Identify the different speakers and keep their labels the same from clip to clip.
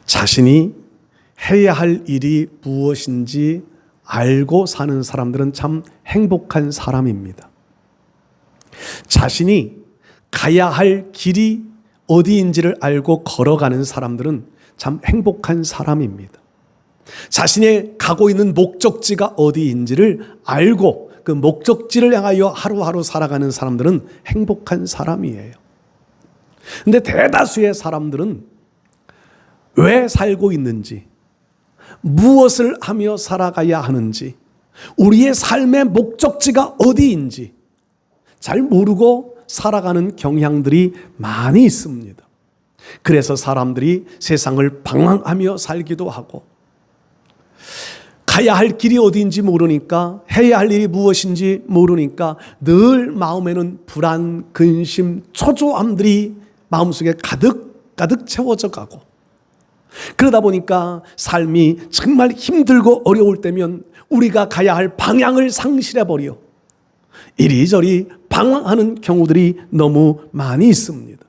Speaker 1: 자신이 해야 할 일이 무엇인지 알고 사는 사람들은 참 행복한 사람입니다. 자신이 가야 할 길이 어디인지를 알고 걸어가는 사람들은 참 행복한 사람입니다. 자신의 가고 있는 목적지가 어디인지를 알고 그 목적지를 향하여 하루하루 살아가는 사람들은 행복한 사람이에요. 근데 대다수의 사람들은 왜 살고 있는지, 무엇을 하며 살아가야 하는지, 우리의 삶의 목적지가 어디인지 잘 모르고 살아가는 경향들이 많이 있습니다. 그래서 사람들이 세상을 방황하며 살기도 하고, 가야 할 길이 어디인지 모르니까, 해야 할 일이 무엇인지 모르니까 늘 마음에는 불안, 근심, 초조함들이 마음속에 가득 채워져 가고, 그러다 보니까 삶이 정말 힘들고 어려울 때면 우리가 가야 할 방향을 상실해버려 이리저리 방황하는 경우들이 너무 많이 있습니다.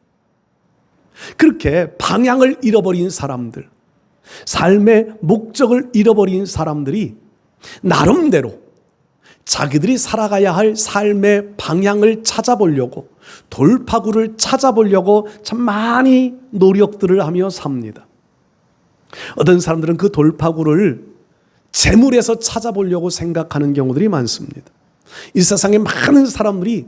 Speaker 1: 그렇게 방향을 잃어버린 사람들, 삶의 목적을 잃어버린 사람들이 나름대로 자기들이 살아가야 할 삶의 방향을 찾아보려고, 돌파구를 찾아보려고 참 많이 노력들을 하며 삽니다. 어떤 사람들은 그 돌파구를 재물에서 찾아보려고 생각하는 경우들이 많습니다. 이 세상에 많은 사람들이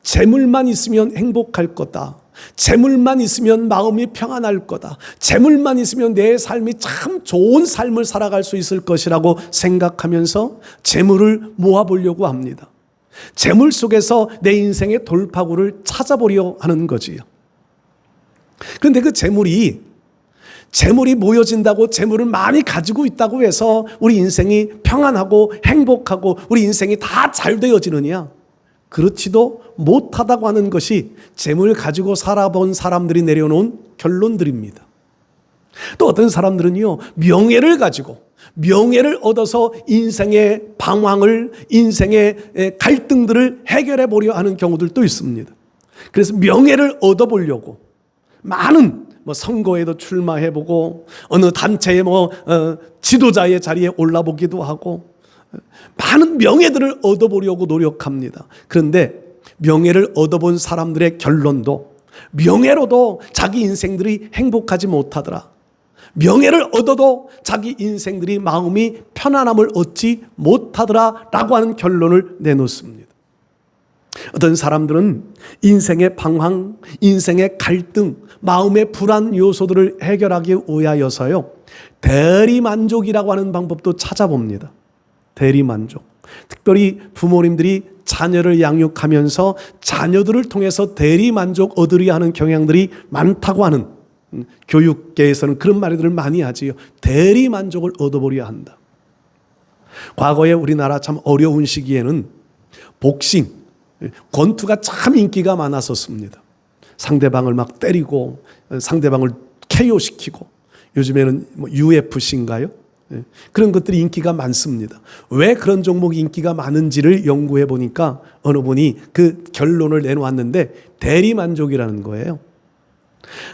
Speaker 1: 재물만 있으면 행복할 거다, 재물만 있으면 마음이 평안할 거다, 재물만 있으면 내 삶이 참 좋은 삶을 살아갈 수 있을 것이라고 생각하면서 재물을 모아보려고 합니다. 재물 속에서 내 인생의 돌파구를 찾아보려 하는 거지요. 그런데 그 재물이 모여진다고, 재물을 많이 가지고 있다고 해서 우리 인생이 평안하고 행복하고 우리 인생이 다 잘 되어지느냐? 그렇지도 못하다고 하는 것이 재물을 가지고 살아본 사람들이 내려놓은 결론들입니다. 또 어떤 사람들은요, 명예를 얻어서 인생의 방황을, 인생의 갈등들을 해결해 보려 하는 경우들도 있습니다. 그래서 명예를 얻어보려고 많은 선거에도 출마해보고, 어느 단체의 지도자의 자리에 올라보기도 하고, 많은 명예들을 얻어보려고 노력합니다. 그런데 명예를 얻어본 사람들의 결론도, 명예로도 자기 인생들이 행복하지 못하더라, 명예를 얻어도 자기 인생들이 마음이 편안함을 얻지 못하더라 라고 하는 결론을 내놓습니다. 어떤 사람들은 인생의 방황, 인생의 갈등, 마음의 불안 요소들을 해결하기 위하여서요, 대리만족이라고 하는 방법도 찾아봅니다. 대리만족. 특별히 부모님들이 자녀를 양육하면서 자녀들을 통해서 대리만족 얻으려 하는 경향들이 많다고 하는, 교육계에서는 그런 말들을 많이 하지요. 대리만족을 얻어보려 한다. 과거에 우리나라 참 어려운 시기에는 복싱, 권투가 참 인기가 많았었습니다. 상대방을 막 때리고 상대방을 KO시키고, 요즘에는 UFC인가요? 그런 것들이 인기가 많습니다. 왜 그런 종목이 인기가 많은지를 연구해 보니까 어느 분이 그 결론을 내놓았는데, 대리만족이라는 거예요.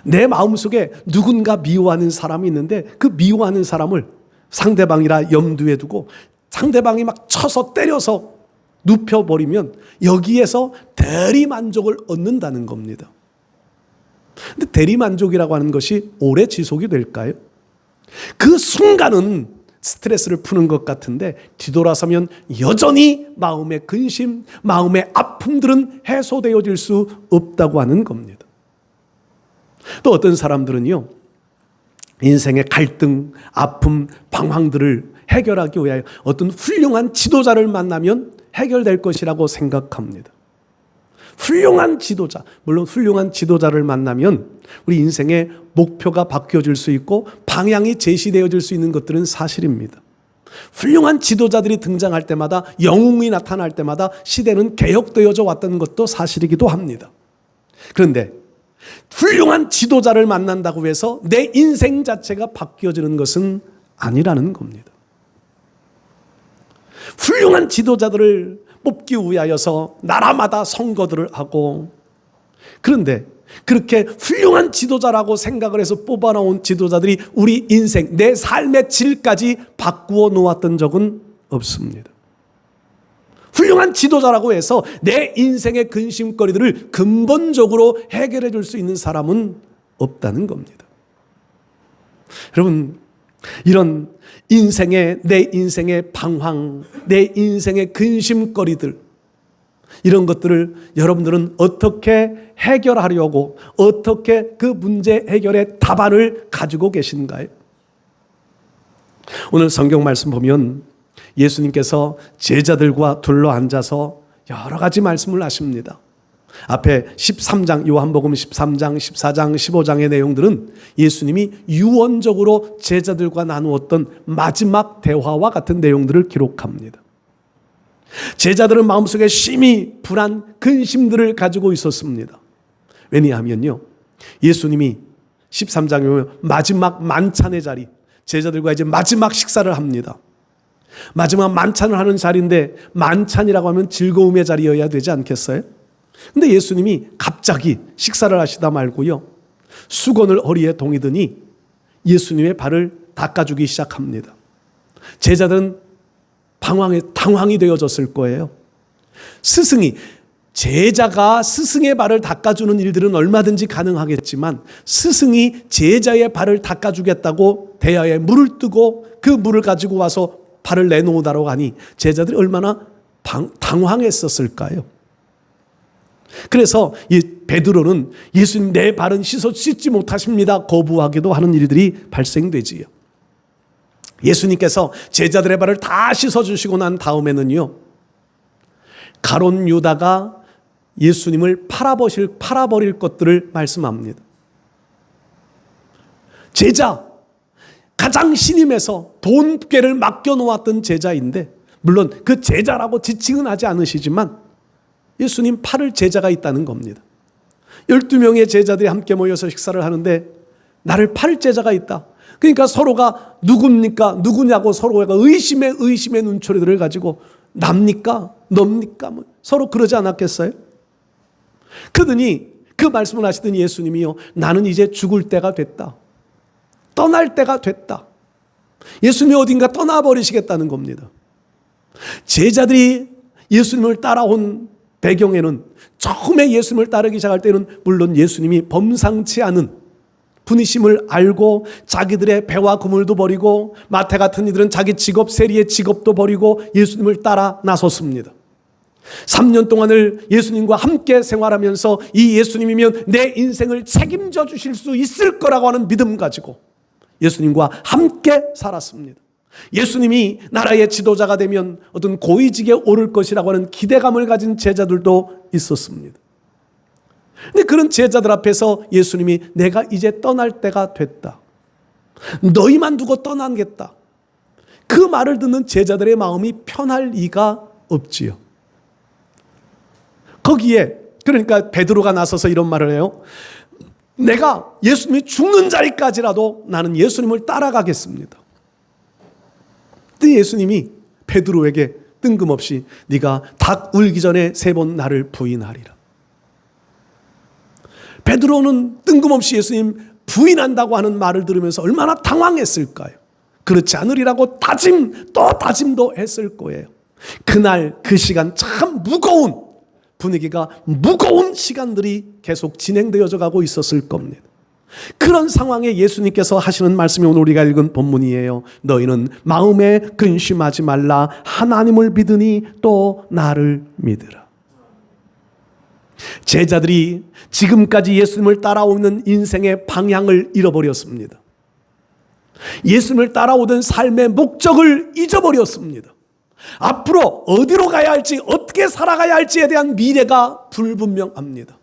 Speaker 1: 내 마음속에 누군가 미워하는 사람이 있는데 그 미워하는 사람을 상대방이라 염두에 두고 상대방이 막 쳐서 때려서 눕혀버리면 여기에서 대리만족을 얻는다는 겁니다. 근데 대리만족이라고 하는 것이 오래 지속이 될까요? 그 순간은 스트레스를 푸는 것 같은데 뒤돌아서면 여전히 마음의 근심, 마음의 아픔들은 해소되어질 수 없다고 하는 겁니다. 또 어떤 사람들은요, 인생의 갈등, 아픔, 방황들을 해결하기 위하여 어떤 훌륭한 지도자를 만나면 해결될 것이라고 생각합니다. 훌륭한 지도자, 물론 훌륭한 지도자를 만나면 우리 인생의 목표가 바뀌어질 수 있고 방향이 제시되어질 수 있는 것들은 사실입니다. 훌륭한 지도자들이 등장할 때마다, 영웅이 나타날 때마다 시대는 개혁되어져 왔던 것도 사실이기도 합니다. 그런데 훌륭한 지도자를 만난다고 해서 내 인생 자체가 바뀌어지는 것은 아니라는 겁니다. 훌륭한 지도자들을 뽑기 위하여서 나라마다 선거들을 하고, 그런데 그렇게 훌륭한 지도자라고 생각을 해서 뽑아놓은 지도자들이 우리 인생, 내 삶의 질까지 바꾸어 놓았던 적은 없습니다. 훌륭한 지도자라고 해서 내 인생의 근심거리들을 근본적으로 해결해 줄 수 있는 사람은 없다는 겁니다. 여러분, 이런 내 인생의 방황, 내 인생의 근심거리들, 이런 것들을 여러분들은 어떻게 해결하려고, 어떻게 그 문제 해결의 답안을 가지고 계신가요? 오늘 성경 말씀 보면 예수님께서 제자들과 둘러앉아서 여러 가지 말씀을 하십니다. 앞에 13장, 요한복음 13장, 14장, 15장의 내용들은 예수님이 유언적으로 제자들과 나누었던 마지막 대화와 같은 내용들을 기록합니다. 제자들은 마음속에 심히 불안, 근심들을 가지고 있었습니다. 왜냐하면요, 예수님이 13장에 보면 마지막 만찬의 자리, 제자들과 이제 마지막 식사를 합니다. 마지막 만찬을 하는 자리인데, 만찬이라고 하면 즐거움의 자리여야 되지 않겠어요? 근데 예수님이 갑자기 식사를 하시다 말고요, 수건을 허리에 동이더니 예수님의 발을 닦아주기 시작합니다. 제자들은 당황이 되어졌을 거예요. 제자가 스승의 발을 닦아주는 일들은 얼마든지 가능하겠지만, 스승이 제자의 발을 닦아주겠다고 대야에 물을 뜨고 그 물을 가지고 와서 발을 내놓으라고 하니 제자들이 얼마나 당황했었을까요? 그래서 베드로는 예수님, 내 발은 씻지 못하십니다 거부하기도 하는 일들이 발생되지요. 예수님께서 제자들의 발을 다 씻어주시고 난 다음에는요, 가룟 유다가 예수님을 팔아버릴 것들을 말씀합니다. 제자, 가장 신임해서 돈꾀를 맡겨놓았던 제자인데, 물론 그 제자라고 지칭은 하지 않으시지만 예수님 팔을 제자가 있다는 겁니다. 12명의 제자들이 함께 모여서 식사를 하는데 나를 팔 제자가 있다. 그러니까 서로가 누구냐고 서로가 의심의 눈초리들을 가지고 납니까? 넙니까? 서로 그러지 않았겠어요? 그러더니 그 말씀을 하시더니 예수님이요, 나는 이제 죽을 때가 됐다. 떠날 때가 됐다. 예수님이 어딘가 떠나버리시겠다는 겁니다. 제자들이 예수님을 따라온 배경에는, 처음에 예수님을 따르기 시작할 때는 물론 예수님이 범상치 않은 분이심을 알고 자기들의 배와 그물도 버리고, 마태 같은 이들은 자기 직업, 세리의 직업도 버리고 예수님을 따라 나섰습니다. 3년 동안을 예수님과 함께 생활하면서 이 예수님이면 내 인생을 책임져 주실 수 있을 거라고 하는 믿음 가지고 예수님과 함께 살았습니다. 예수님이 나라의 지도자가 되면 어떤 고위직에 오를 것이라고 하는 기대감을 가진 제자들도 있었습니다. 근데 그런 제자들 앞에서 예수님이 내가 이제 떠날 때가 됐다. 너희만 두고 떠나겠다. 그 말을 듣는 제자들의 마음이 편할 리가 없지요. 거기에 그러니까 베드로가 나서서 이런 말을 해요. 내가 예수님이 죽는 자리까지라도 나는 예수님을 따라가겠습니다. 그때 예수님이 베드로에게 뜬금없이 네가 닭 울기 전에 3번 나를 부인하리라. 베드로는 뜬금없이 예수님 부인한다고 하는 말을 들으면서 얼마나 당황했을까요? 그렇지 않으리라고 다짐도 했을 거예요. 그날 그 시간 참 분위기가 무거운 시간들이 계속 진행되어져 가고 있었을 겁니다. 그런 상황에 예수님께서 하시는 말씀이 오늘 우리가 읽은 본문이에요. 너희는 마음에 근심하지 말라. 하나님을 믿으니 또 나를 믿으라. 제자들이 지금까지 예수님을 따라오는 인생의 방향을 잃어버렸습니다. 예수님을 따라오던 삶의 목적을 잊어버렸습니다. 앞으로 어디로 가야 할지, 어떻게 살아가야 할지에 대한 미래가 불분명합니다.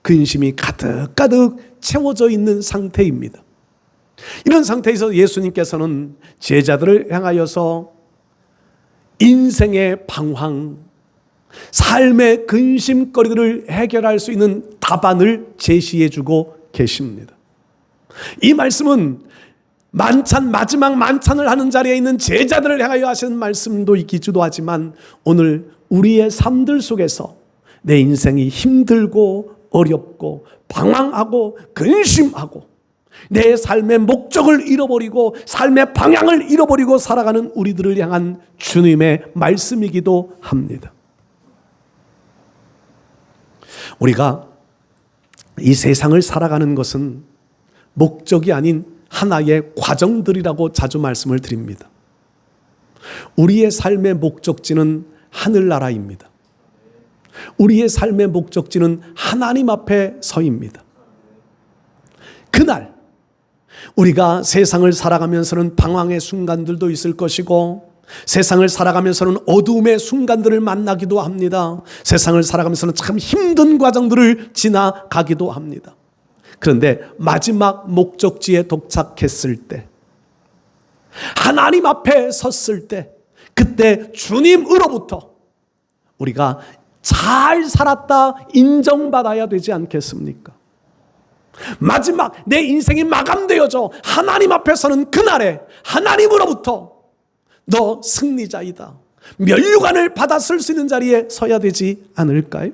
Speaker 1: 근심이 가득가득 채워져 있는 상태입니다. 이런 상태에서 예수님께서는 제자들을 향하여서 인생의 방황, 삶의 근심거리들을 해결할 수 있는 답안을 제시해주고 계십니다. 이 말씀은 마지막 만찬을 하는 자리에 있는 제자들을 향하여 하시는 말씀도 있기도 하지만, 오늘 우리의 삶들 속에서 내 인생이 힘들고 어렵고 방황하고 근심하고 내 삶의 목적을 잃어버리고 삶의 방향을 잃어버리고 살아가는 우리들을 향한 주님의 말씀이기도 합니다. 우리가 이 세상을 살아가는 것은 목적이 아닌 하나의 과정들이라고 자주 말씀을 드립니다. 우리의 삶의 목적지는 하늘나라입니다. 우리의 삶의 목적지는 하나님 앞에 서입니다. 그날 우리가 세상을 살아가면서는 방황의 순간들도 있을 것이고 세상을 살아가면서는 어두움의 순간들을 만나기도 합니다. 세상을 살아가면서는 참 힘든 과정들을 지나가기도 합니다. 그런데 마지막 목적지에 도착했을 때, 하나님 앞에 섰을 때, 그때 주님으로부터 우리가 잘 살았다 인정받아야 되지 않겠습니까? 마지막 내 인생이 마감되어져 하나님 앞에 서는 그날에 하나님으로부터 너 승리자이다, 면류관을 받아 쓸 수 있는 자리에 서야 되지 않을까요?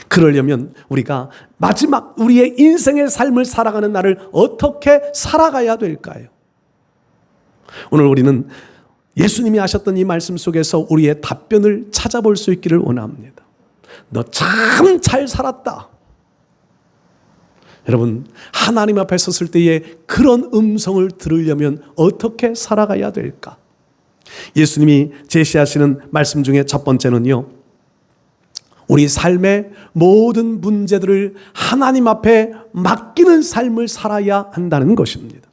Speaker 1: 그러려면 우리가 마지막 우리의 인생의 삶을 살아가는 날을 어떻게 살아가야 될까요? 오늘 우리는 예수님이 하셨던 이 말씀 속에서 우리의 답변을 찾아볼 수 있기를 원합니다. 너 참 잘 살았다. 여러분, 하나님 앞에 섰을 때에 그런 음성을 들으려면 어떻게 살아가야 될까? 예수님이 제시하시는 말씀 중에 첫 번째는요, 우리 삶의 모든 문제들을 하나님 앞에 맡기는 삶을 살아야 한다는 것입니다.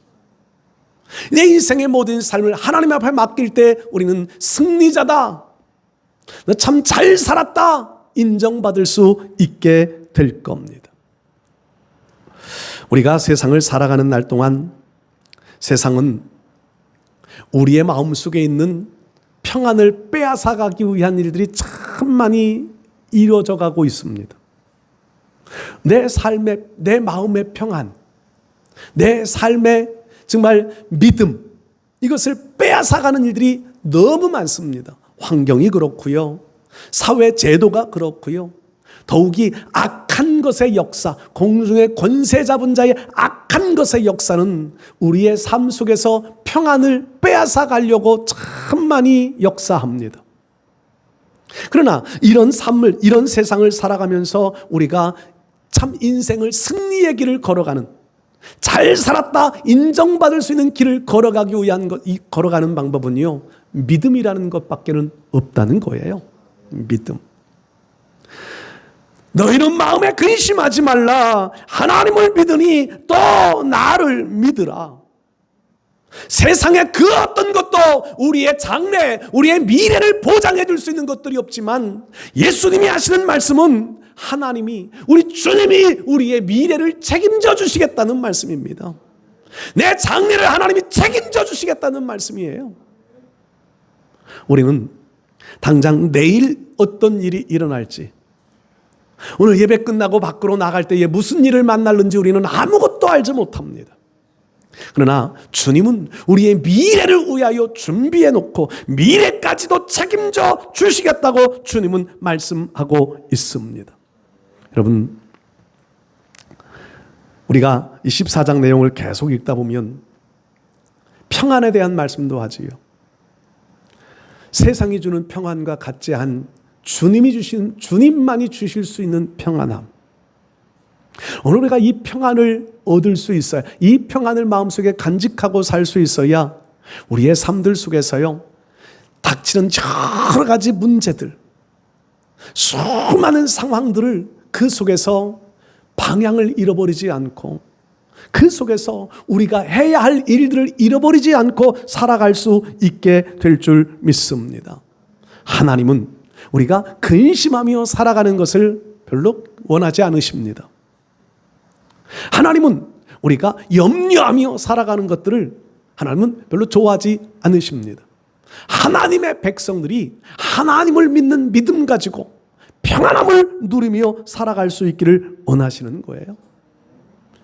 Speaker 1: 내 인생의 모든 삶을 하나님 앞에 맡길 때 우리는 승리자다, 너 참 잘 살았다 인정받을 수 있게 될 겁니다. 우리가 세상을 살아가는 날 동안 세상은 우리의 마음속에 있는 평안을 빼앗아가기 위한 일들이 참 많이 이루어져 가고 있습니다. 내 삶의, 내 마음의 평안, 내 삶의 정말 믿음, 이것을 빼앗아가는 일들이 너무 많습니다. 환경이 그렇고요, 사회 제도가 그렇고요, 더욱이 악한 것의 역사, 공중의 권세 잡은 자의 악한 것의 역사는 우리의 삶 속에서 평안을 빼앗아 가려고 참 많이 역사합니다. 그러나 이런 삶을, 이런 세상을 살아가면서 우리가 참 인생을 승리의 길을 걸어가는, 잘 살았다 인정받을 수 있는 길을 걸어가기 위한 것, 이 걸어가는 방법은요, 믿음이라는 것밖에는 없다는 거예요. 믿음. 너희는 마음에 근심하지 말라. 하나님을 믿으니 또 나를 믿으라. 세상에 그 어떤 것도 우리의 장래, 우리의 미래를 보장해 줄 수 있는 것들이 없지만 예수님이 하시는 말씀은 하나님이, 우리 주님이 우리의 미래를 책임져 주시겠다는 말씀입니다. 내 장래를 하나님이 책임져 주시겠다는 말씀이에요. 우리는 당장 내일 어떤 일이 일어날지, 오늘 예배 끝나고 밖으로 나갈 때에 무슨 일을 만날는지 우리는 아무것도 알지 못합니다. 그러나 주님은 우리의 미래를 위하여 준비해 놓고 미래까지도 책임져 주시겠다고 주님은 말씀하고 있습니다. 여러분, 우리가 이 14장 내용을 계속 읽다 보면 평안에 대한 말씀도 하지요. 세상이 주는 평안과 같지 않은 주님이 주신, 주님만이 주실 수 있는 평안함. 오늘 우리가 이 평안을 얻을 수 있어야, 이 평안을 마음속에 간직하고 살 수 있어야 우리의 삶들 속에서요, 닥치는 여러 가지 문제들, 수많은 상황들을 그 속에서 방향을 잃어버리지 않고, 그 속에서 우리가 해야 할 일들을 잃어버리지 않고 살아갈 수 있게 될 줄 믿습니다. 하나님은 우리가 근심하며 살아가는 것을 별로 원하지 않으십니다. 하나님은 우리가 염려하며 살아가는 것들을 하나님은 별로 좋아하지 않으십니다. 하나님의 백성들이 하나님을 믿는 믿음 가지고 평안함을 누리며 살아갈 수 있기를 원하시는 거예요.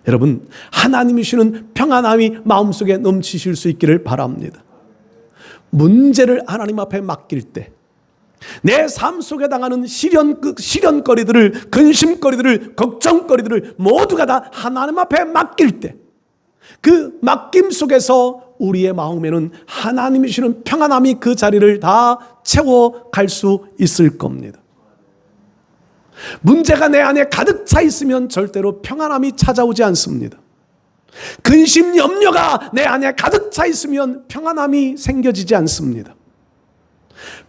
Speaker 1: 여러분, 하나님이 주시는 평안함이 마음속에 넘치실 수 있기를 바랍니다. 문제를 하나님 앞에 맡길 때, 내 삶 속에 당하는 시련거리들을, 근심거리들을, 걱정거리들을 모두가 다 하나님 앞에 맡길 때, 그 맡김 속에서 우리의 마음에는 하나님이 주시는 평안함이 그 자리를 다 채워갈 수 있을 겁니다. 문제가 내 안에 가득 차 있으면 절대로 평안함이 찾아오지 않습니다. 근심, 염려가 내 안에 가득 차 있으면 평안함이 생겨지지 않습니다.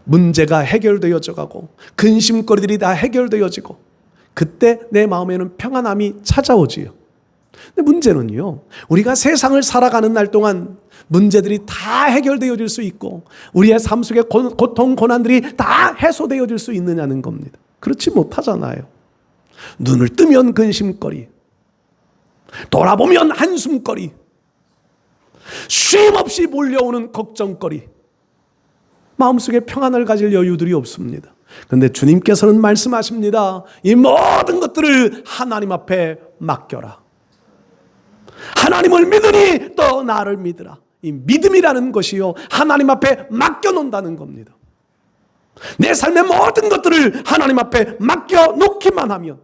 Speaker 1: 문제가 해결되어져 가고 근심거리들이 다 해결되어지고 그때 내 마음에는 평안함이 찾아오지요. 근데 문제는요, 우리가 세상을 살아가는 날 동안 문제들이 다 해결되어질 수 있고 우리의 삶 속의 고통, 고난들이 다 해소되어질 수 있느냐는 겁니다. 그렇지 못하잖아요. 눈을 뜨면 근심거리, 돌아보면 한숨거리, 쉼없이 몰려오는 걱정거리, 마음속에 평안을 가질 여유들이 없습니다. 그런데 주님께서는 말씀하십니다. 이 모든 것들을 하나님 앞에 맡겨라. 하나님을 믿으니 또 나를 믿으라. 이 믿음이라는 것이요, 하나님 앞에 맡겨놓는다는 겁니다. 내 삶의 모든 것들을 하나님 앞에 맡겨놓기만 하면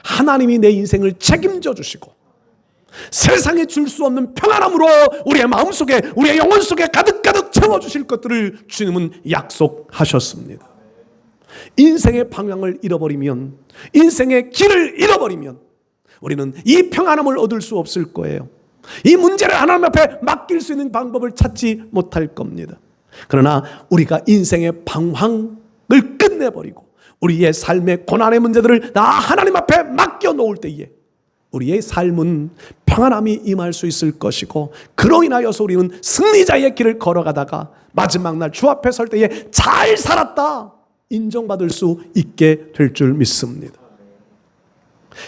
Speaker 1: 하나님이 내 인생을 책임져 주시고 세상에 줄 수 없는 평안함으로 우리의 마음속에, 우리의 영혼 속에 가득가득 채워주실 것들을 주님은 약속하셨습니다. 인생의 방향을 잃어버리면, 인생의 길을 잃어버리면 우리는 이 평안함을 얻을 수 없을 거예요. 이 문제를 하나님 앞에 맡길 수 있는 방법을 찾지 못할 겁니다. 그러나 우리가 인생의 방황을 끝내버리고 우리의 삶의 고난의 문제들을 다 하나님 앞에 맡겨놓을 때에 우리의 삶은 평안함이 임할 수 있을 것이고, 그로 인하여서 우리는 승리자의 길을 걸어가다가 마지막 날 주 앞에 설 때에 잘 살았다 인정받을 수 있게 될 줄 믿습니다.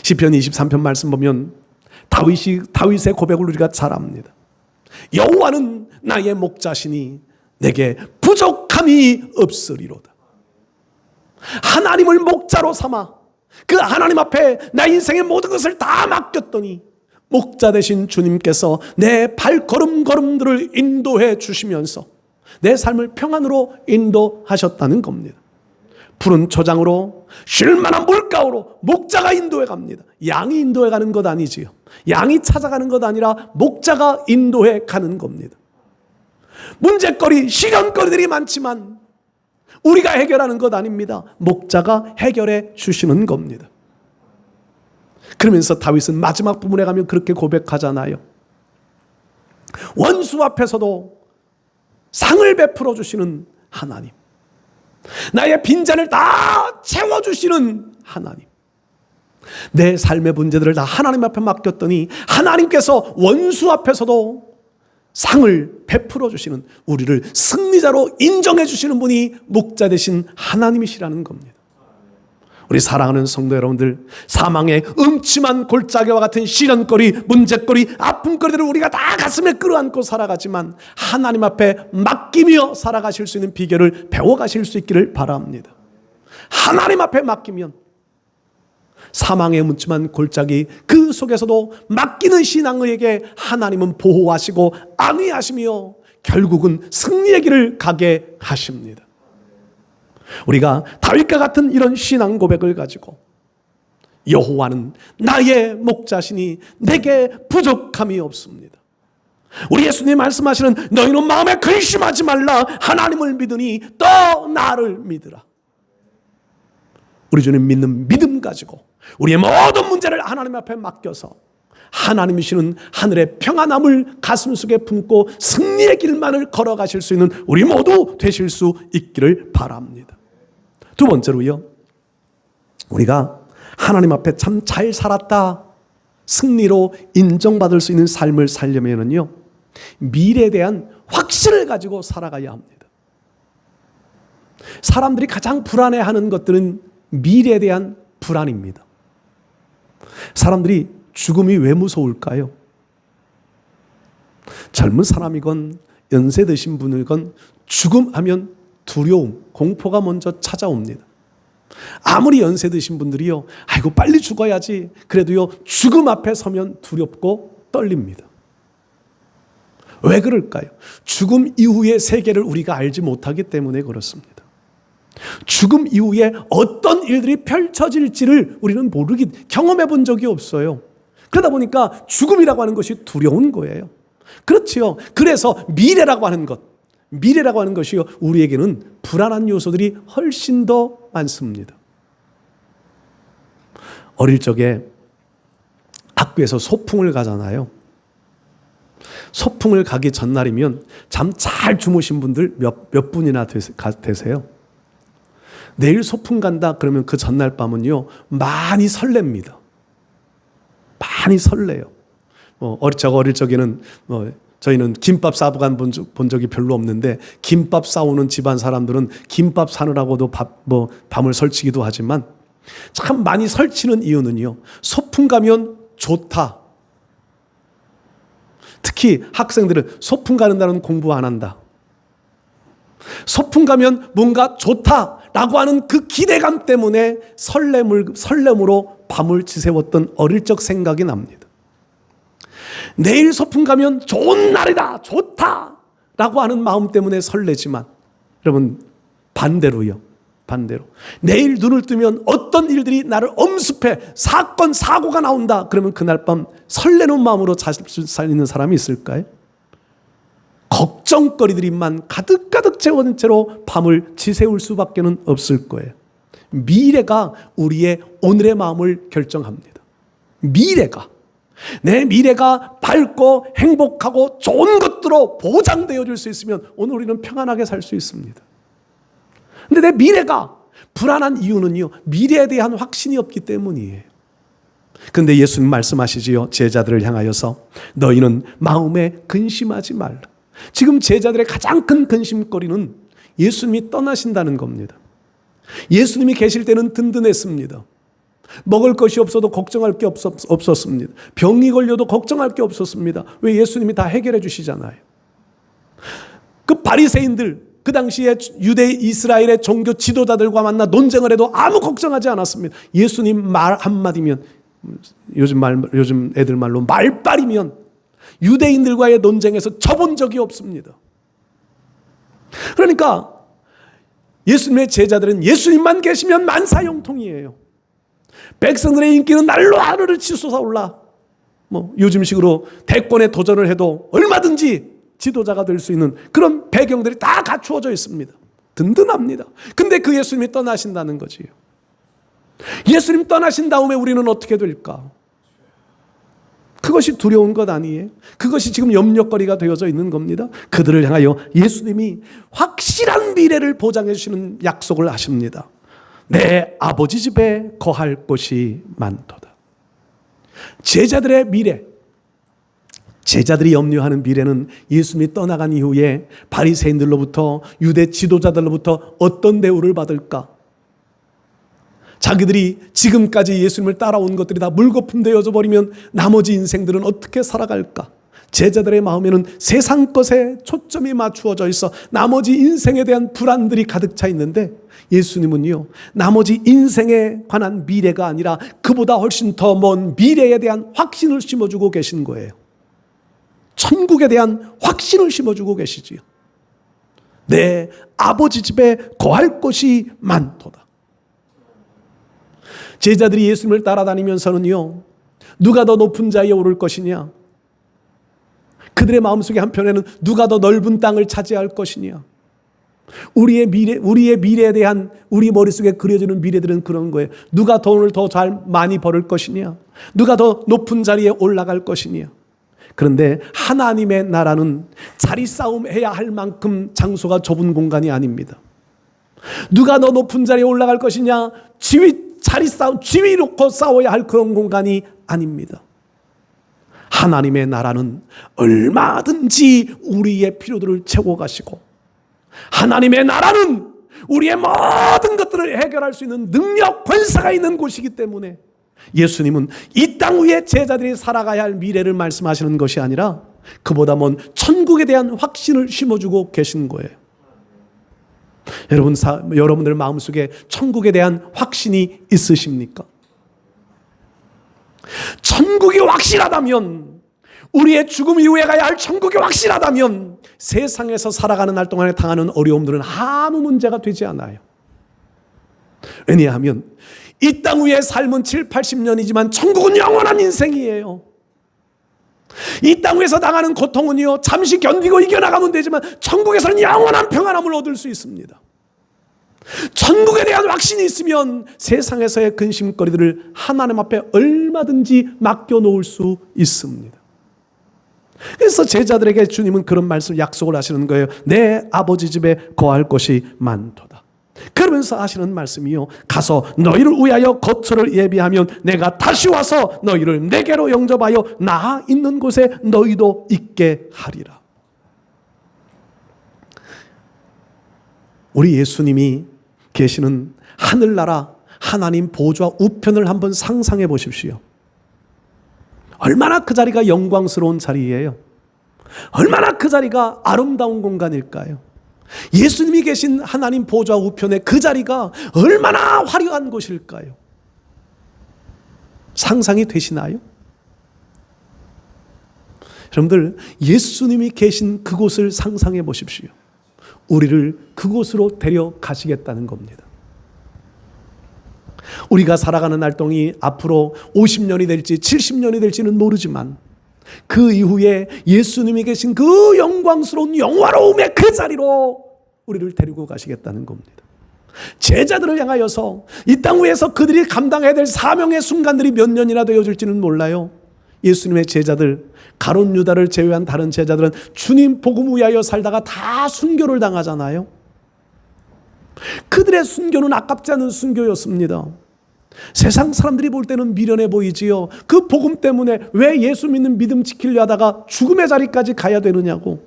Speaker 1: 시편 23편 말씀 보면 다윗의 고백을 우리가 잘 압니다. 여호와는 나의 목자시니 내게 부족함이 없으리로다. 하나님을 목자로 삼아 그 하나님 앞에 나 인생의 모든 것을 다 맡겼더니 목자 되신 주님께서 내 발걸음걸음들을 인도해 주시면서 내 삶을 평안으로 인도하셨다는 겁니다. 푸른 초장으로 쉴만한 물가로 목자가 인도해 갑니다. 양이 인도해 가는 것 아니지요. 양이 찾아가는 것 아니라 목자가 인도해 가는 겁니다. 문제거리, 시련거리들이 많지만 우리가 해결하는 것 아닙니다. 목자가 해결해 주시는 겁니다. 그러면서 다윗은 마지막 부분에 가면 그렇게 고백하잖아요. 원수 앞에서도 상을 베풀어 주시는 하나님, 나의 빈잔을 다 채워주시는 하나님, 내 삶의 문제들을 다 하나님 앞에 맡겼더니 하나님께서 원수 앞에서도 상을 베풀어 주시는, 우리를 승리자로 인정해 주시는 분이 목자 되신 하나님이시라는 겁니다. 우리 사랑하는 성도 여러분들, 사망의 음침한 골짜기와 같은 시련거리, 문제거리, 아픔거리들을 우리가 다 가슴에 끌어안고 살아가지만 하나님 앞에 맡기며 살아가실 수 있는 비결을 배워가실 수 있기를 바랍니다. 하나님 앞에 맡기면 사망의 음침한 골짜기 그 속에서도 맡기는 신앙의에게 하나님은 보호하시고 안위하시며 결국은 승리의 길을 가게 하십니다. 우리가 다윗과 같은 이런 신앙 고백을 가지고 여호와는 나의 목자시니 내게 부족함이 없습니다. 우리 예수님 말씀하시는 너희는 마음에 근심하지 말라, 하나님을 믿으니 또 나를 믿으라. 우리 주님 믿는 믿음 가지고 우리의 모든 문제를 하나님 앞에 맡겨서 하나님이 주시는 하늘의 평안함을 가슴속에 품고 승리의 길만을 걸어가실 수 있는 우리 모두 되실 수 있기를 바랍니다. 두 번째로요, 우리가 하나님 앞에 참 잘 살았다, 승리로 인정받을 수 있는 삶을 살려면요, 미래에 대한 확신을 가지고 살아가야 합니다. 사람들이 가장 불안해하는 것들은 미래에 대한 불안입니다. 사람들이 죽음이 왜 무서울까요? 젊은 사람이건 연세 드신 분이건 죽음하면 두려움, 공포가 먼저 찾아옵니다. 아무리 연세 드신 분들이요, 아이고 빨리 죽어야지, 그래도요 죽음 앞에 서면 두렵고 떨립니다. 왜 그럴까요? 죽음 이후의 세계를 우리가 알지 못하기 때문에 그렇습니다. 죽음 이후에 어떤 일들이 펼쳐질지를 우리는 경험해 본 적이 없어요. 그러다 보니까 죽음이라고 하는 것이 두려운 거예요. 그렇지요. 그래서 미래라고 하는 것이요, 우리에게는 불안한 요소들이 훨씬 더 많습니다. 어릴 적에 학교에서 소풍을 가잖아요. 소풍을 가기 전날이면 잠 잘 주무신 분들 몇 분이나 되세요? 내일 소풍 간다 그러면 그 전날 밤은요, 많이 설렙니다. 많이 설레요. 어릴 적에는 저희는 김밥 싸고 본 적이 별로 없는데, 김밥 싸오는 집안 사람들은 김밥 사느라고도 밤을 설치기도 하지만, 참 많이 설치는 이유는요, 소풍 가면 좋다. 특히 학생들은 소풍 가는 날은 공부 안 한다. 소풍 가면 뭔가 좋다라고 하는 그 기대감 때문에 설렘으로 밤을 지새웠던 어릴 적 생각이 납니다. 내일 소풍 가면 좋은 날이다, 좋다라고 하는 마음 때문에 설레지만, 여러분 반대로 내일 눈을 뜨면 어떤 일들이 나를 엄습해 사건 사고가 나온다 그러면 그날 밤 설레는 마음으로 잘 수 있는 사람이 있을까요? 걱정거리들만 가득가득 채운 채로 밤을 지새울 수밖에 없을 거예요. 미래가 우리의 오늘의 마음을 결정합니다. 내 미래가 밝고 행복하고 좋은 것들로 보장되어질 수 있으면 오늘 우리는 평안하게 살 수 있습니다. 근데 내 미래가 불안한 이유는요, 미래에 대한 확신이 없기 때문이에요. 그런데 예수님 말씀하시지요. 제자들을 향하여서 너희는 마음에 근심하지 말라. 지금 제자들의 가장 큰 근심거리는 예수님이 떠나신다는 겁니다. 예수님이 계실 때는 든든했습니다. 먹을 것이 없어도 걱정할 게 없었습니다. 병이 걸려도 걱정할 게 없었습니다. 왜? 예수님이 다 해결해 주시잖아요. 그 바리새인들, 그 당시에 유대 이스라엘의 종교 지도자들과 만나 논쟁을 해도 아무 걱정하지 않았습니다. 예수님 말 한마디면, 요즘 애들 말로 말빨이면 유대인들과의 논쟁에서 져본 적이 없습니다. 그러니까 예수님의 제자들은 예수님만 계시면 만사형통이에요. 백성들의 인기는 날로 하늘을 치솟아올라. 요즘식으로 대권에 도전을 해도 얼마든지 지도자가 될 수 있는 그런 배경들이 다 갖추어져 있습니다. 든든합니다. 근데 그 예수님이 떠나신다는 거지요. 예수님 떠나신 다음에 우리는 어떻게 될까? 그것이 두려운 것 아니에요? 그것이 지금 염려거리가 되어져 있는 겁니다. 그들을 향하여 예수님이 확실한 미래를 보장해 주시는 약속을 하십니다. 내 아버지 집에 거할 곳이 많도다. 제자들의 미래, 제자들이 염려하는 미래는 예수님이 떠나간 이후에 바리새인들로부터, 유대 지도자들로부터 어떤 대우를 받을까? 자기들이 지금까지 예수님을 따라온 것들이 다 물거품 되어져 버리면 나머지 인생들은 어떻게 살아갈까? 제자들의 마음에는 세상 것에 초점이 맞추어져 있어 나머지 인생에 대한 불안들이 가득 차 있는데, 예수님은요, 나머지 인생에 관한 미래가 아니라 그보다 훨씬 더 먼 미래에 대한 확신을 심어주고 계신 거예요. 천국에 대한 확신을 심어주고 계시지요. 내 아버지 집에 거할 곳이 많도다. 제자들이 예수님을 따라다니면서는요, 누가 더 높은 자리에 오를 것이냐? 그들의 마음속에 한편에는 누가 더 넓은 땅을 차지할 것이냐? 우리의 미래에 대한 우리 머릿속에 그려지는 미래들은 그런 거예요. 누가 돈을 더 잘 많이 벌을 것이냐? 누가 더 높은 자리에 올라갈 것이냐? 그런데 하나님의 나라는 자리 싸움 해야 할 만큼 장소가 좁은 공간이 아닙니다. 누가 더 높은 자리에 올라갈 것이냐? 지위 놓고 싸워야 할 그런 공간이 아닙니다. 하나님의 나라는 얼마든지 우리의 필요들을 채워가시고, 하나님의 나라는 우리의 모든 것들을 해결할 수 있는 능력, 권세가 있는 곳이기 때문에 예수님은 이 땅 위에 제자들이 살아가야 할 미래를 말씀하시는 것이 아니라 그보다 먼 천국에 대한 확신을 심어주고 계신 거예요. 여러분들 마음속에 천국에 대한 확신이 있으십니까? 천국이 확실하다면, 우리의 죽음 이후에 가야 할 천국이 확실하다면 세상에서 살아가는 날 동안에 당하는 어려움들은 아무 문제가 되지 않아요. 왜냐하면 이 땅 위의 삶은 7, 80년이지만 천국은 영원한 인생이에요. 이 땅 위에서 당하는 고통은요, 잠시 견디고 이겨나가면 되지만 천국에서는 영원한 평안함을 얻을 수 있습니다. 천국에 대한 확신이 있으면 세상에서의 근심거리들을 하나님 앞에 얼마든지 맡겨놓을 수 있습니다. 그래서 제자들에게 주님은 그런 말씀, 약속을 하시는 거예요. 내 아버지 집에 거할 곳이 많도다. 그러면서 하시는 말씀이요, 가서 너희를 위하여 거처를 예비하면 내가 다시 와서 너희를 내게로 영접하여 나 있는 곳에 너희도 있게 하리라. 우리 예수님이 계시는 하늘나라 하나님 보좌 우편을 한번 상상해 보십시오. 얼마나 그 자리가 영광스러운 자리예요. 얼마나 그 자리가 아름다운 공간일까요? 예수님이 계신 하나님 보좌 우편의 그 자리가 얼마나 화려한 곳일까요? 상상이 되시나요? 여러분들, 예수님이 계신 그곳을 상상해 보십시오. 우리를 그곳으로 데려가시겠다는 겁니다. 우리가 살아가는 날동이 앞으로 50년이 될지 70년이 될지는 모르지만 그 이후에 예수님이 계신 그 영광스러운 영화로움의 그 자리로 우리를 데리고 가시겠다는 겁니다. 제자들을 향하여서 이 땅 위에서 그들이 감당해야 될 사명의 순간들이 몇 년이나 되어질지는 몰라요. 예수님의 제자들, 가룟 유다를 제외한 다른 제자들은 주님 복음 위하여 살다가 다 순교를 당하잖아요. 그들의 순교는 아깝지 않은 순교였습니다. 세상 사람들이 볼 때는 미련해 보이지요. 그 복음 때문에 왜 예수 믿는 믿음 지키려 하다가 죽음의 자리까지 가야 되느냐고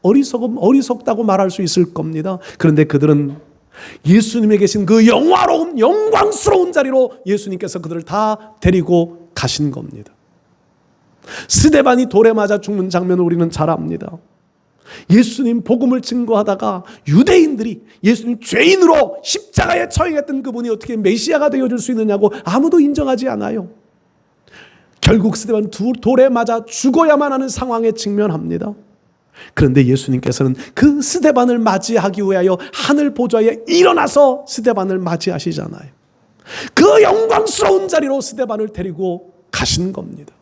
Speaker 1: 어리석다고 말할 수 있을 겁니다. 그런데 그들은 예수님에 계신 그 영화로운 영광스러운 자리로 예수님께서 그들을 다 데리고 가신 겁니다. 스데반이 돌에 맞아 죽는 장면을 우리는 잘 압니다. 예수님 복음을 증거하다가 유대인들이 예수님 죄인으로 십자가에 처형했던 그분이 어떻게 메시아가 되어줄 수 있느냐고 아무도 인정하지 않아요. 결국 스데반 돌에 맞아 죽어야만 하는 상황에 직면합니다. 그런데 예수님께서는 그 스데반을 맞이하기 위하여 하늘 보좌에 일어나서 스데반을 맞이하시잖아요. 그 영광스러운 자리로 스데반을 데리고 가신 겁니다.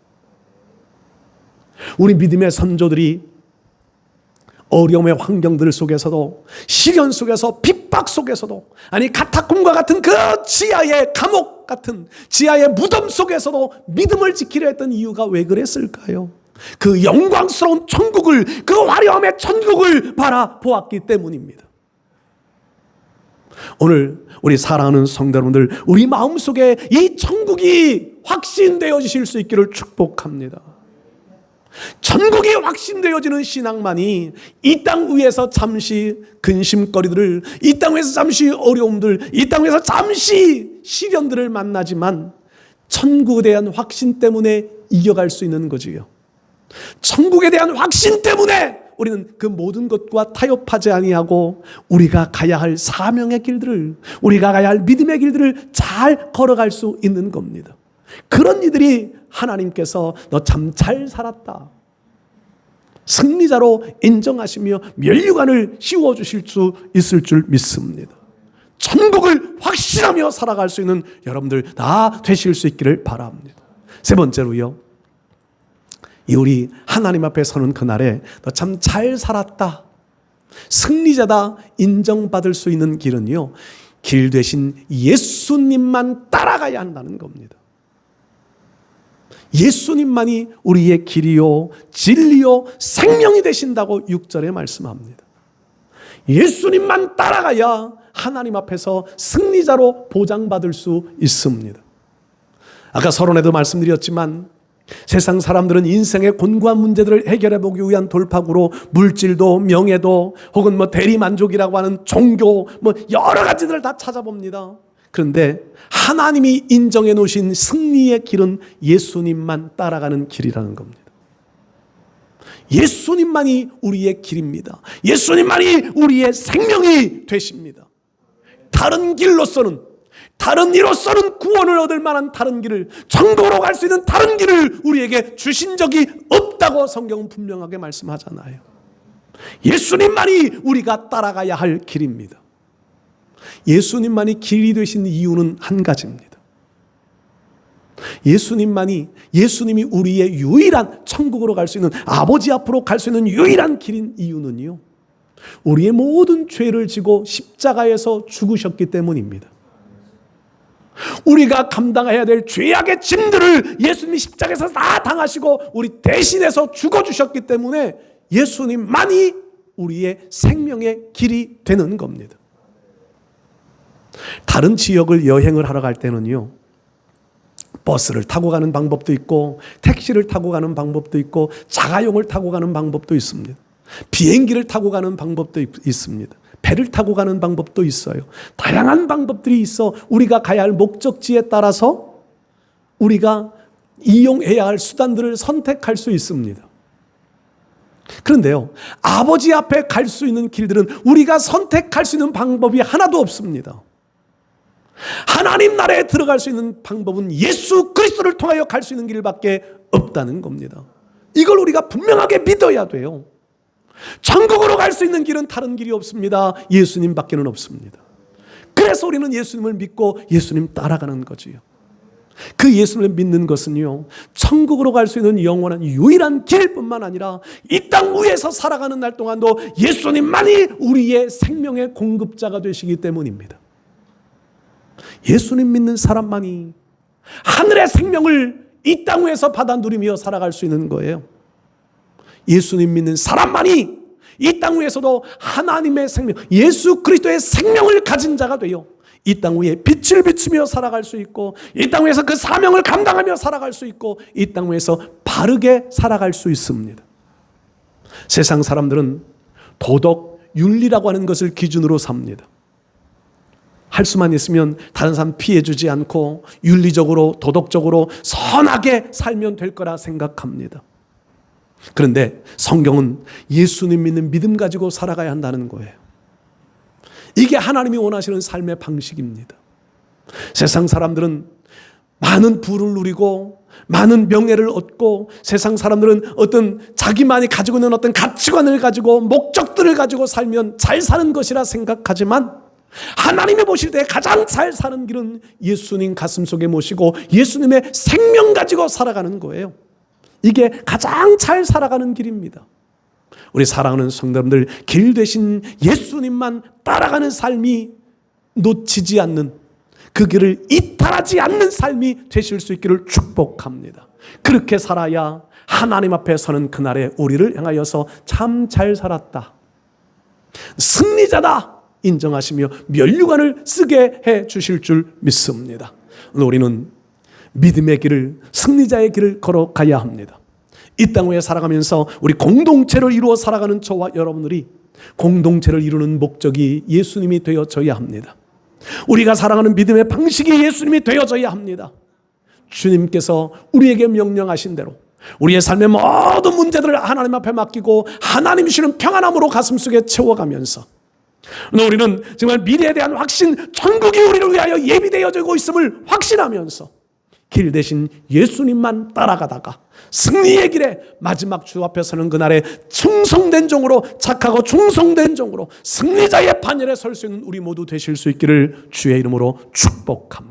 Speaker 1: 우리 믿음의 선조들이 어려움의 환경들 속에서도, 시련 속에서, 핍박 속에서도, 아니 카타콤과 같은 그 지하의 감옥 같은 지하의 무덤 속에서도 믿음을 지키려 했던 이유가 왜 그랬을까요? 그 영광스러운 천국을, 그 화려함의 천국을 바라보았기 때문입니다. 오늘 우리 사랑하는 성도 여러분들, 우리 마음속에 이 천국이 확신되어지실 수 있기를 축복합니다. 천국이 확신되어지는 신앙만이 이 땅 위에서 잠시 근심거리들을, 이 땅 위에서 잠시 어려움들, 이 땅 위에서 잠시 시련들을 만나지만 천국에 대한 확신 때문에 이겨갈 수 있는 거지요. 천국에 대한 확신 때문에 우리는 그 모든 것과 타협하지 아니하고 우리가 가야 할 사명의 길들을, 우리가 가야 할 믿음의 길들을 잘 걸어갈 수 있는 겁니다. 그런 이들이 하나님께서 너 참 잘 살았다, 승리자로 인정하시며 면류관을 씌워주실 수 있을 줄 믿습니다. 천국을 확신하며 살아갈 수 있는 여러분들 다 되실 수 있기를 바랍니다. 세 번째로요, 이 우리 하나님 앞에 서는 그날에 너 참 잘 살았다, 승리자다 인정받을 수 있는 길은요, 길 되신 예수님만 따라가야 한다는 겁니다. 예수님만이 우리의 길이요 진리요 생명이 되신다고 6절에 말씀합니다. 예수님만 따라가야 하나님 앞에서 승리자로 보장받을 수 있습니다. 아까 서론에도 말씀드렸지만 세상 사람들은 인생의 곤고한 문제들을 해결해 보기 위한 돌파구로 물질도 명예도 혹은 대리만족이라고 하는 종교 여러 가지들을 다 찾아봅니다. 그런데 하나님이 인정해 놓으신 승리의 길은 예수님만 따라가는 길이라는 겁니다. 예수님만이 우리의 길입니다. 예수님만이 우리의 생명이 되십니다. 다른 길로서는, 다른 이로서는 구원을 얻을 만한 다른 길을, 천국으로 갈 수 있는 다른 길을 우리에게 주신 적이 없다고 성경은 분명하게 말씀하잖아요. 예수님만이 우리가 따라가야 할 길입니다. 예수님만이 길이 되신 이유는 한 가지입니다. 예수님이 우리의 유일한 천국으로 갈 수 있는, 아버지 앞으로 갈 수 있는 유일한 길인 이유는요, 우리의 모든 죄를 지고 십자가에서 죽으셨기 때문입니다. 우리가 감당해야 될 죄악의 짐들을 예수님이 십자가에서 다 당하시고 우리 대신해서 죽어주셨기 때문에 예수님만이 우리의 생명의 길이 되는 겁니다. 다른 지역을 여행을 하러 갈 때는요, 버스를 타고 가는 방법도 있고 택시를 타고 가는 방법도 있고 자가용을 타고 가는 방법도 있습니다. 비행기를 타고 가는 방법도 있습니다. 배를 타고 가는 방법도 있어요. 다양한 방법들이 있어 우리가 가야 할 목적지에 따라서 우리가 이용해야 할 수단들을 선택할 수 있습니다. 그런데요, 아버지 앞에 갈 수 있는 길들은 우리가 선택할 수 있는 방법이 하나도 없습니다. 하나님 나라에 들어갈 수 있는 방법은 예수 그리스도를 통하여 갈 수 있는 길밖에 없다는 겁니다. 이걸 우리가 분명하게 믿어야 돼요. 천국으로 갈 수 있는 길은 다른 길이 없습니다. 예수님밖에는 없습니다. 그래서 우리는 예수님을 믿고 예수님 따라가는 거지요. 그 예수님을 믿는 것은요, 천국으로 갈 수 있는 영원한 유일한 길뿐만 아니라 이 땅 위에서 살아가는 날 동안도 예수님만이 우리의 생명의 공급자가 되시기 때문입니다. 예수님 믿는 사람만이 하늘의 생명을 이 땅 위에서 받아 누리며 살아갈 수 있는 거예요. 예수님 믿는 사람만이 이 땅 위에서도 하나님의 생명, 예수 그리스도의 생명을 가진 자가 되어 이 땅 위에 빛을 비추며 살아갈 수 있고, 이 땅 위에서 그 사명을 감당하며 살아갈 수 있고, 이 땅 위에서 바르게 살아갈 수 있습니다. 세상 사람들은 도덕, 윤리라고 하는 것을 기준으로 삽니다. 할 수만 있으면 다른 사람 피해주지 않고 윤리적으로, 도덕적으로 선하게 살면 될 거라 생각합니다. 그런데 성경은 예수님 믿는 믿음 가지고 살아가야 한다는 거예요. 이게 하나님이 원하시는 삶의 방식입니다. 세상 사람들은 많은 부를 누리고 많은 명예를 얻고, 세상 사람들은 어떤 자기만이 가지고 있는 어떤 가치관을 가지고 목적들을 가지고 살면 잘 사는 것이라 생각하지만, 하나님이 보실 때 가장 잘 사는 길은 예수님 가슴속에 모시고 예수님의 생명 가지고 살아가는 거예요. 이게 가장 잘 살아가는 길입니다. 우리 사랑하는 성도님들, 길 되신 예수님만 따라가는 삶이 놓치지 않는, 그 길을 이탈하지 않는 삶이 되실 수 있기를 축복합니다. 그렇게 살아야 하나님 앞에 서는 그날에 우리를 향하여서 참 잘 살았다, 승리자다 인정하시며 면류관을 쓰게 해 주실 줄 믿습니다. 우리는 믿음의 길을, 승리자의 길을 걸어가야 합니다. 이 땅 위에 살아가면서 우리 공동체를 이루어 살아가는 저와 여러분들이 공동체를 이루는 목적이 예수님이 되어져야 합니다. 우리가 살아가는 믿음의 방식이 예수님이 되어져야 합니다. 주님께서 우리에게 명령하신 대로 우리의 삶의 모든 문제들을 하나님 앞에 맡기고 하나님 주시는 평안함으로 가슴속에 채워가면서, 우리는 정말 미래에 대한 확신, 천국이 우리를 위하여 예비되어지고 있음을 확신하면서 길 대신 예수님만 따라가다가 승리의 길에 마지막 주 앞에 서는 그날에 충성된 종으로, 착하고 충성된 종으로 승리자의 반열에 설 수 있는 우리 모두 되실 수 있기를 주의 이름으로 축복합니다.